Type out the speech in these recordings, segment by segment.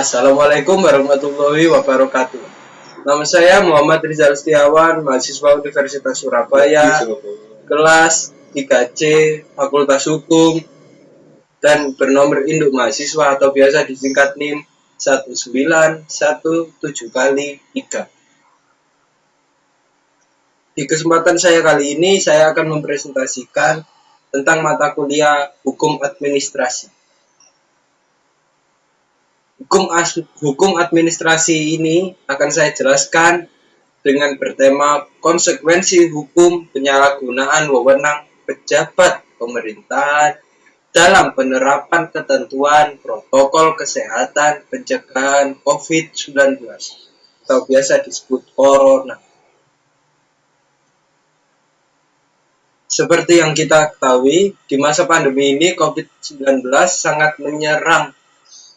Assalamualaikum warahmatullahi wabarakatuh. Nama saya Muhammad Rizal Setiawan, mahasiswa Universitas Surabaya, kelas 3C, Fakultas Hukum, dan bernomor induk mahasiswa atau biasa disingkat NIM 19173. Di kesempatan saya kali ini, saya akan mempresentasikan tentang mata kuliah Hukum Administrasi. Hukum administrasi ini akan saya jelaskan dengan bertema konsekuensi hukum penyalahgunaan wewenang pejabat pemerintahan dalam penerapan ketentuan protokol kesehatan pencegahan COVID-19 atau biasa disebut Corona. Seperti yang kita ketahui, di masa pandemi ini COVID-19 sangat menyerang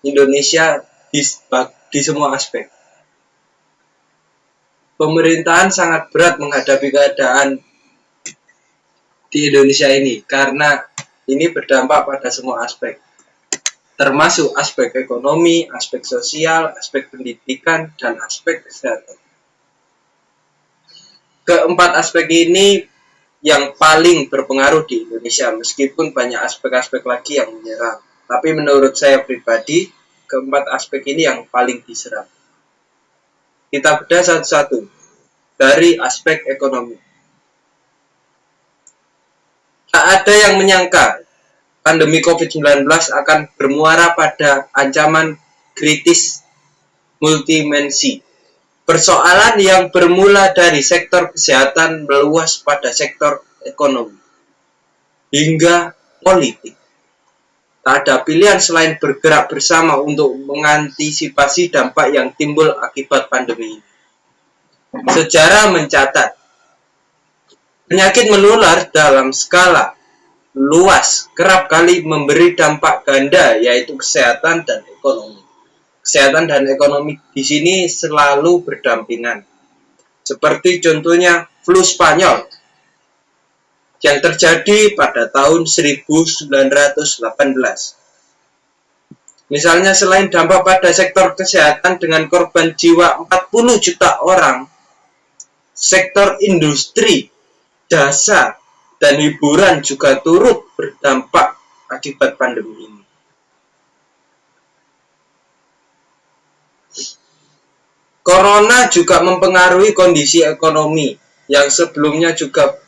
Indonesia di semua aspek. Pemerintahan sangat berat menghadapi keadaan di Indonesia ini karena ini berdampak pada semua aspek, termasuk aspek ekonomi, aspek sosial, aspek pendidikan, dan aspek kesehatan. Keempat aspek ini yang paling berpengaruh di Indonesia, meskipun banyak aspek-aspek lagi yang menyerang. Tapi menurut saya pribadi, keempat aspek ini yang paling diserang. Kita bedah satu-satu dari aspek ekonomi. Tak ada yang menyangka pandemi COVID-19 akan bermuara pada ancaman kritis multidimensi. Persoalan yang bermula dari sektor kesehatan meluas pada sektor ekonomi hingga politik. Tak ada pilihan selain bergerak bersama untuk mengantisipasi dampak yang timbul akibat pandemi ini. Sejarah mencatat, penyakit menular dalam skala luas kerap kali memberi dampak ganda, yaitu kesehatan dan ekonomi. Kesehatan dan ekonomi di sini selalu berdampingan. Seperti contohnya flu Spanyol yang terjadi pada tahun 1918. Misalnya selain dampak pada sektor kesehatan dengan korban jiwa 40 juta orang, sektor industri, jasa, dan hiburan juga turut berdampak akibat pandemi ini. Corona juga mempengaruhi kondisi ekonomi yang sebelumnya juga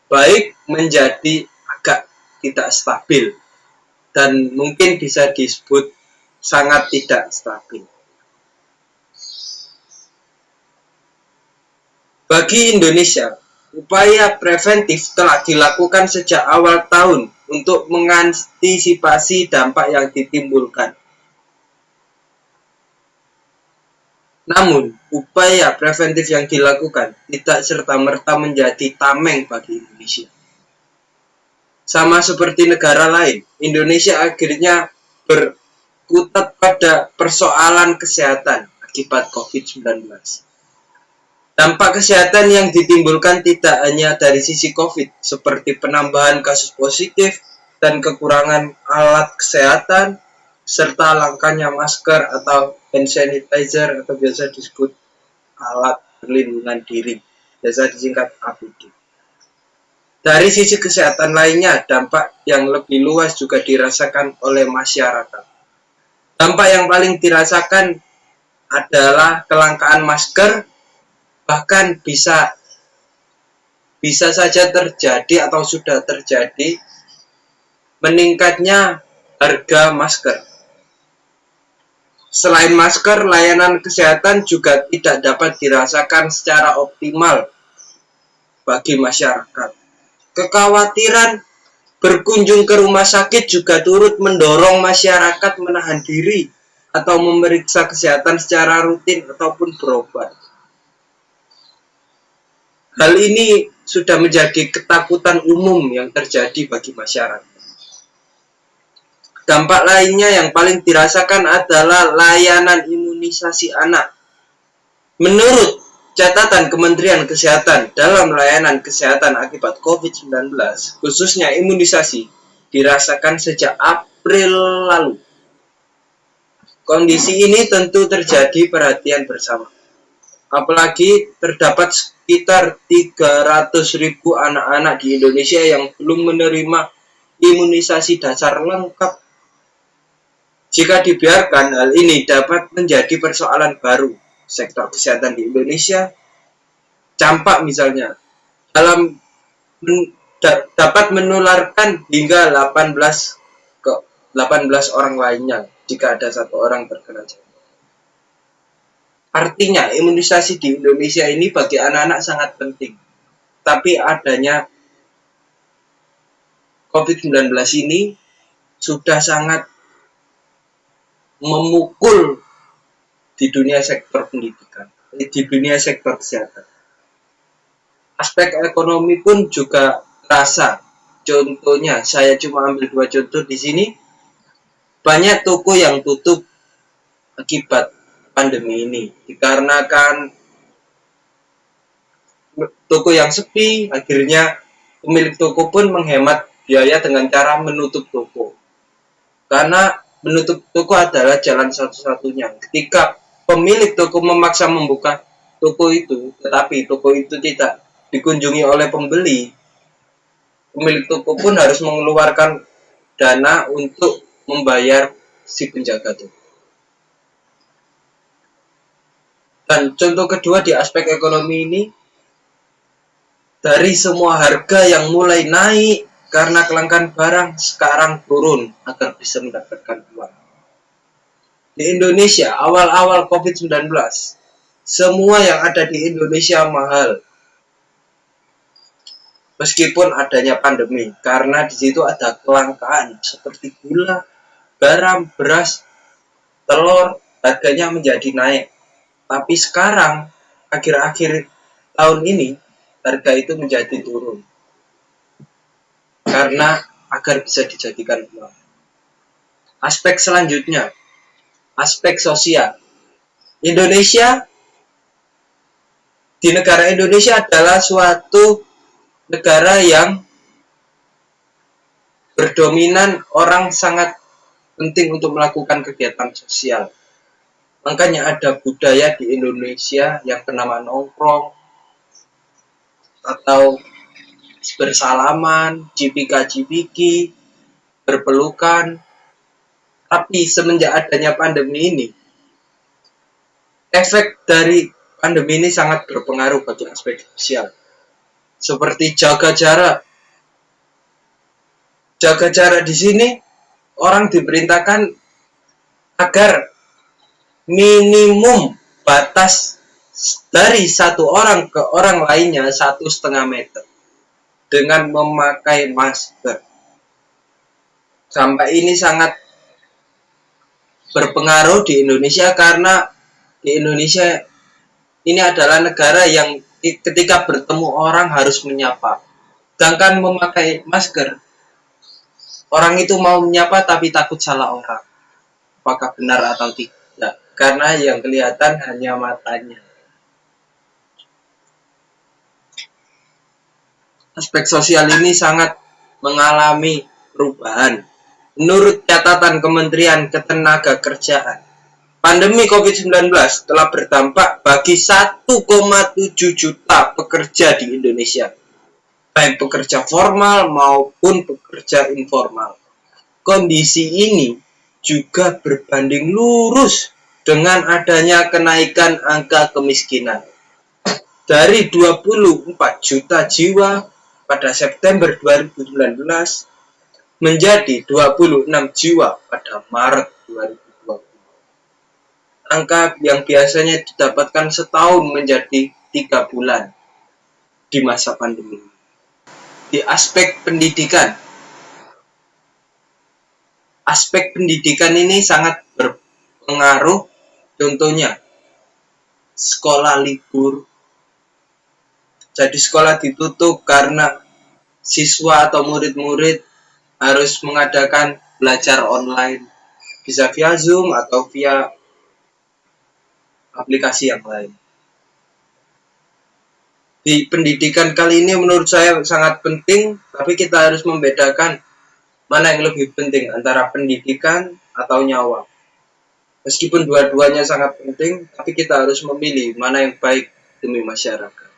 baik menjadi agak tidak stabil dan mungkin bisa disebut sangat tidak stabil. Bagi Indonesia, upaya preventif telah dilakukan sejak awal tahun untuk mengantisipasi dampak yang ditimbulkan. Namun, upaya preventif yang dilakukan tidak serta-merta menjadi tameng bagi Indonesia. Sama seperti negara lain, Indonesia akhirnya berkutat pada persoalan kesehatan akibat COVID-19. Dampak kesehatan yang ditimbulkan tidak hanya dari sisi COVID, seperti penambahan kasus positif dan kekurangan alat kesehatan, serta langkanya masker atau hand sanitizer atau biasa disebut alat perlindungan diri, biasa disingkat APD. Dari sisi kesehatan lainnya, dampak yang lebih luas juga dirasakan oleh masyarakat. Dampak yang paling dirasakan adalah kelangkaan masker, bahkan bisa saja terjadi atau sudah terjadi meningkatnya harga masker. Selain masker, layanan kesehatan juga tidak dapat dirasakan secara optimal bagi masyarakat. Kekhawatiran berkunjung ke rumah sakit juga turut mendorong masyarakat menahan diri atau memeriksa kesehatan secara rutin ataupun berobat. Hal ini sudah menjadi ketakutan umum yang terjadi bagi masyarakat. Dampak lainnya yang paling dirasakan adalah layanan imunisasi anak. Menurut catatan Kementerian Kesehatan, dalam layanan kesehatan akibat COVID-19, khususnya imunisasi, dirasakan sejak April lalu. Kondisi ini tentu terjadi perhatian bersama. Apalagi terdapat sekitar 300.000 anak-anak di Indonesia yang belum menerima imunisasi dasar lengkap. Jika dibiarkan, hal ini dapat menjadi persoalan baru sektor kesehatan di Indonesia. Campak misalnya, dapat menularkan hingga 18 orang lainnya jika ada satu orang terkena campak. Artinya imunisasi di Indonesia ini bagi anak-anak sangat penting. Tapi adanya COVID-19 ini sudah sangat memukul di dunia sektor pendidikan, di dunia sektor kesehatan. Aspek ekonomi pun juga terasa. Contohnya, saya cuma ambil 2 contoh di sini. Banyak toko yang tutup akibat pandemi ini, dikarenakan toko yang sepi, akhirnya pemilik toko pun menghemat biaya dengan cara menutup toko. Karena menutup toko adalah jalan satu-satunya. Ketika pemilik toko memaksa membuka toko itu, tetapi toko itu tidak dikunjungi oleh pembeli, pemilik toko pun harus mengeluarkan dana untuk membayar si penjaga toko. Dan contoh kedua di aspek ekonomi ini, dari semua harga yang mulai naik karena kelangkaan barang, sekarang turun agar bisa mendapatkan uang. Di Indonesia, awal-awal COVID-19, semua yang ada di Indonesia mahal. Meskipun adanya pandemi, karena di situ ada kelangkaan seperti gula, garam, beras, telur, harganya menjadi naik. Tapi sekarang, akhir-akhir tahun ini, harga itu menjadi turun. Karena agar bisa dijadikan uang. Aspek selanjutnya, aspek sosial. Di negara Indonesia adalah suatu negara yang berdominan orang sangat penting untuk melakukan kegiatan sosial. Makanya ada budaya di Indonesia yang bernama nongkrong atau bersalaman, cipika-cipiki, berpelukan. Tapi semenjak adanya pandemi ini, efek dari pandemi ini sangat berpengaruh bagi aspek sosial. Seperti jaga jarak. Jaga jarak di sini orang diperintahkan agar minimum batas dari satu orang ke orang lainnya 1,5 meter dengan memakai masker. Sampai ini sangat berpengaruh di Indonesia karena di Indonesia ini adalah negara yang ketika bertemu orang harus menyapa. Sedangkan memakai masker, orang itu mau menyapa tapi takut salah orang. Apakah benar atau tidak? Karena yang kelihatan hanya matanya. Aspek sosial ini sangat mengalami perubahan. Menurut catatan Kementerian Ketenagakerjaan, pandemi COVID-19 telah berdampak bagi 1,7 juta pekerja di Indonesia, baik pekerja formal maupun pekerja informal. Kondisi ini juga berbanding lurus dengan adanya kenaikan angka kemiskinan. Dari 24 juta jiwa pada September 2019 menjadi 26 jiwa pada Maret 2020. Angka yang biasanya didapatkan setahun menjadi 3 bulan di masa pandemi. Di aspek pendidikan ini sangat berpengaruh. Contohnya, sekolah libur. Jadi sekolah ditutup karena siswa atau murid-murid harus mengadakan belajar online. Bisa via Zoom atau via aplikasi yang lain. Di pendidikan kali ini menurut saya sangat penting, tapi kita harus membedakan mana yang lebih penting antara pendidikan atau nyawa. Meskipun dua-duanya sangat penting, tapi kita harus memilih mana yang baik demi masyarakat.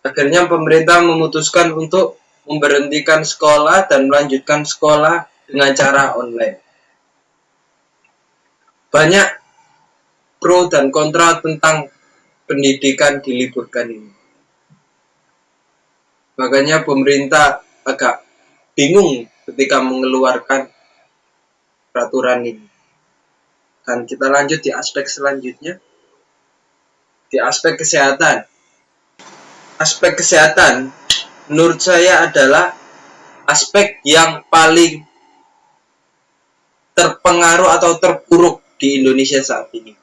Akhirnya pemerintah memutuskan untuk memberhentikan sekolah dan melanjutkan sekolah dengan cara online. Banyak pro dan kontra tentang pendidikan diliburkan ini. Makanya pemerintah agak bingung ketika mengeluarkan peraturan ini. Dan kita lanjut di aspek selanjutnya, di aspek kesehatan. Aspek kesehatan menurut saya adalah aspek yang paling terpengaruh atau terpuruk di Indonesia saat ini.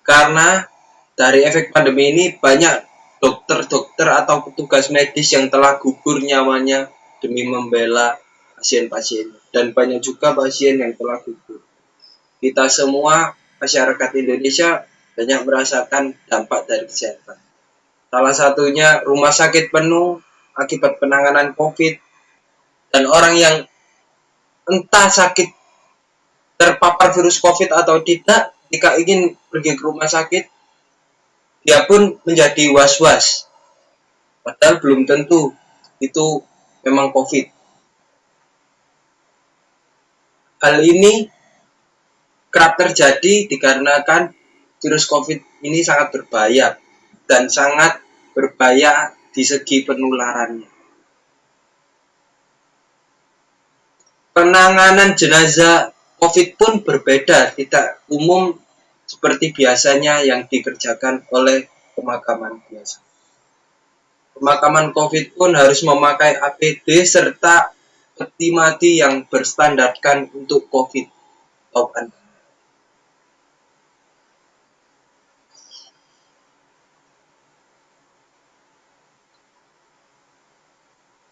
Karena dari efek pandemi ini banyak dokter-dokter atau petugas medis yang telah gugur nyawanya demi membela pasien-pasien, dan banyak juga pasien yang telah gugur. Kita semua masyarakat Indonesia banyak merasakan dampak dari kesehatan. Salah satunya rumah sakit penuh akibat penanganan COVID, dan orang yang entah sakit terpapar virus COVID atau tidak, jika ingin pergi ke rumah sakit, dia pun menjadi was-was. Padahal belum tentu itu memang COVID. Hal ini kerap terjadi dikarenakan virus COVID ini sangat berbahaya dan sangat berbahaya di segi penularannya. Penanganan jenazah COVID pun berbeda, tidak umum seperti biasanya yang dikerjakan oleh pemakaman biasa. Pemakaman COVID pun harus memakai APD serta peti mati yang berstandarkan untuk COVID.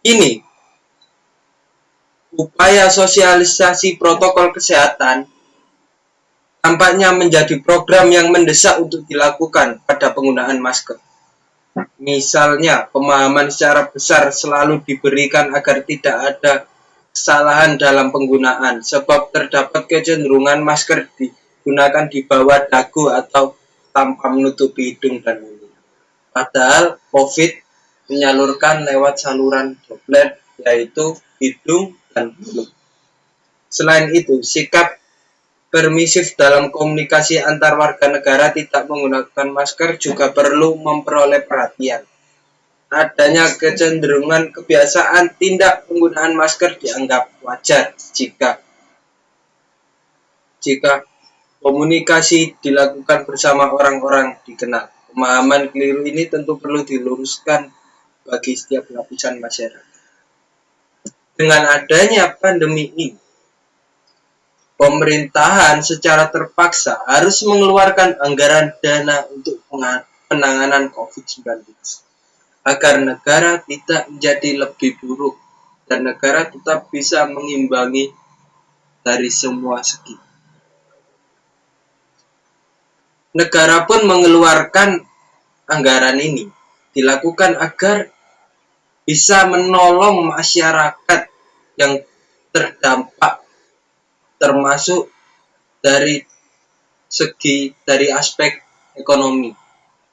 Ini upaya sosialisasi protokol kesehatan tampaknya menjadi program yang mendesak untuk dilakukan pada penggunaan masker. Misalnya, pemahaman secara besar selalu diberikan agar tidak ada kesalahan dalam penggunaan, sebab terdapat kecenderungan masker digunakan di bawah dagu atau tanpa menutupi hidung dan mulut. Padahal COVID menyalurkan lewat saluran droplet, yaitu hidung dan mulut. Selain itu, sikap permisif dalam komunikasi antar warga negara tidak menggunakan masker juga perlu memperoleh perhatian. Adanya kecenderungan kebiasaan tindak penggunaan masker dianggap wajar jika komunikasi dilakukan bersama orang-orang dikenal. Pemahaman keliru ini tentu perlu diluruskan bagi setiap lapisan masyarakat. Dengan adanya pandemi ini, pemerintahan secara terpaksa harus mengeluarkan anggaran dana untuk penanganan COVID-19 agar negara tidak menjadi lebih buruk dan negara tetap bisa mengimbangi dari semua segi. Negara pun mengeluarkan anggaran ini dilakukan agar bisa menolong masyarakat yang terdampak, termasuk dari aspek ekonomi,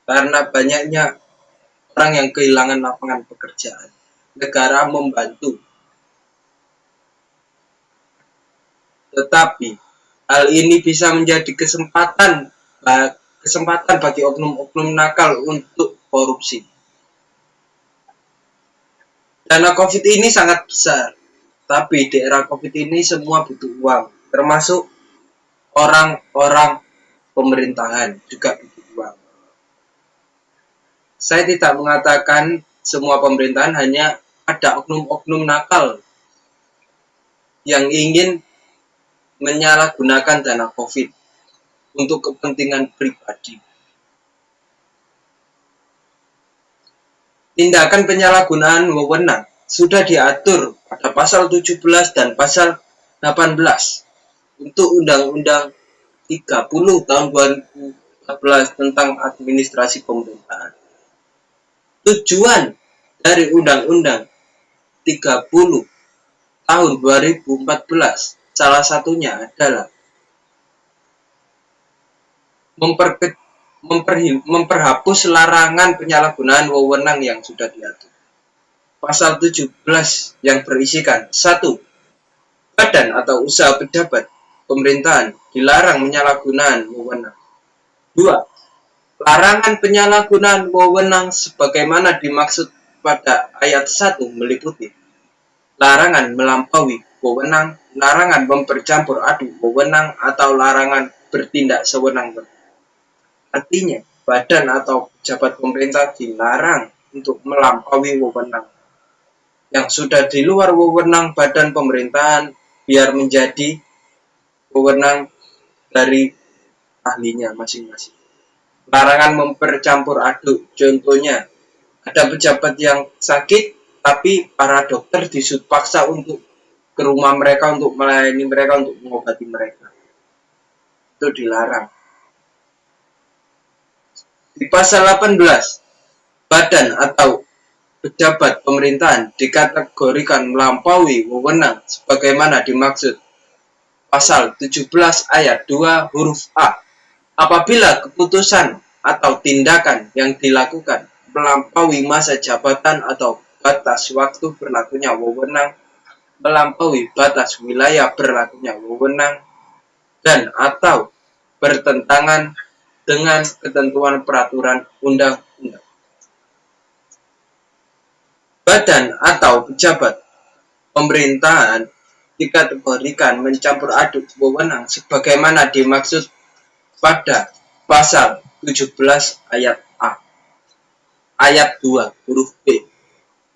karena banyaknya orang yang kehilangan lapangan pekerjaan. Negara membantu, tetapi hal ini bisa menjadi kesempatan bagi oknum-oknum nakal untuk korupsi. Dana COVID ini sangat besar, tapi di era COVID ini semua butuh uang, termasuk orang-orang pemerintahan juga butuh uang. Saya tidak mengatakan semua pemerintahan, hanya ada oknum-oknum nakal yang ingin menyalahgunakan dana COVID untuk kepentingan pribadi. Tindakan penyalahgunaan wewenang sudah diatur pada pasal 17 dan pasal 18 untuk Undang-Undang 30 tahun 2014 tentang administrasi pemerintahan. Tujuan dari Undang-Undang 30 tahun 2014 salah satunya adalah memperhapus larangan penyalahgunaan wewenang yang sudah diatur. Pasal 17 yang berisikan 1. Badan atau usaha pejabat pemerintahan dilarang menyalahgunakan wewenang. 2. Larangan penyalahgunaan wewenang sebagaimana dimaksud pada ayat 1 meliputi larangan melampaui wewenang, larangan mempercampur aduk wewenang, atau larangan bertindak sewenang-wenang. Artinya, badan atau pejabat pemerintah dilarang untuk melampaui wewenang yang sudah di luar wewenang badan pemerintahan biar menjadi wewenang dari ahlinya masing-masing. Larangan mempercampur aduk, contohnya ada pejabat yang sakit tapi para dokter disuruh paksa untuk ke rumah mereka untuk melayani mereka, untuk mengobati mereka. Itu dilarang. Di pasal 18, badan atau pejabat pemerintahan dikategorikan melampaui wewenang sebagaimana dimaksud pasal 17 ayat 2 huruf A. Apabila keputusan atau tindakan yang dilakukan melampaui masa jabatan atau batas waktu berlakunya wewenang, melampaui batas wilayah berlakunya wewenang, dan atau bertentangan dengan ketentuan peraturan undang-undang. Badan atau pejabat pemerintahan dikategorikan mencampur aduk wewenang sebagaimana dimaksud pada pasal 17 ayat A. Ayat 2 huruf B.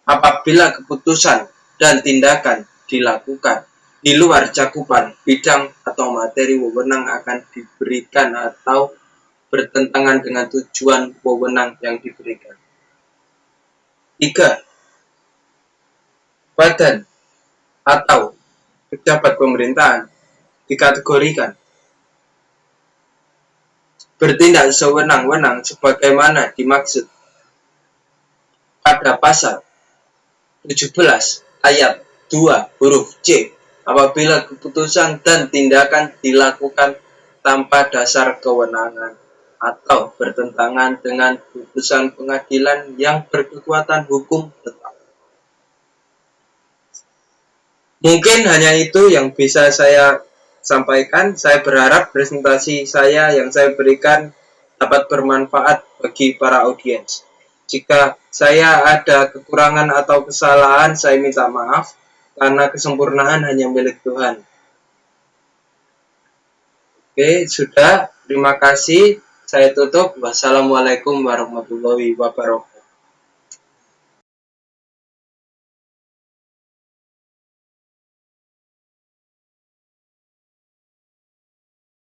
Apabila keputusan dan tindakan dilakukan di luar cakupan bidang atau materi wewenang akan diberikan atau bertentangan dengan tujuan wewenang yang diberikan. 3. Badan atau pejabat pemerintahan dikategorikan bertindak sewenang-wenang sebagaimana dimaksud pada pasal 17 ayat 2 huruf C apabila keputusan dan tindakan dilakukan tanpa dasar kewenangan atau bertentangan dengan putusan pengadilan yang berkekuatan hukum tetap. Mungkin hanya itu yang bisa saya sampaikan. Saya berharap presentasi saya yang saya berikan dapat bermanfaat bagi para audiens. Jika saya ada kekurangan atau kesalahan, saya minta maaf karena kesempurnaan hanya milik Tuhan. Oke, sudah. Terima kasih. Saya tutup. Wassalamualaikum warahmatullahi wabarakatuh.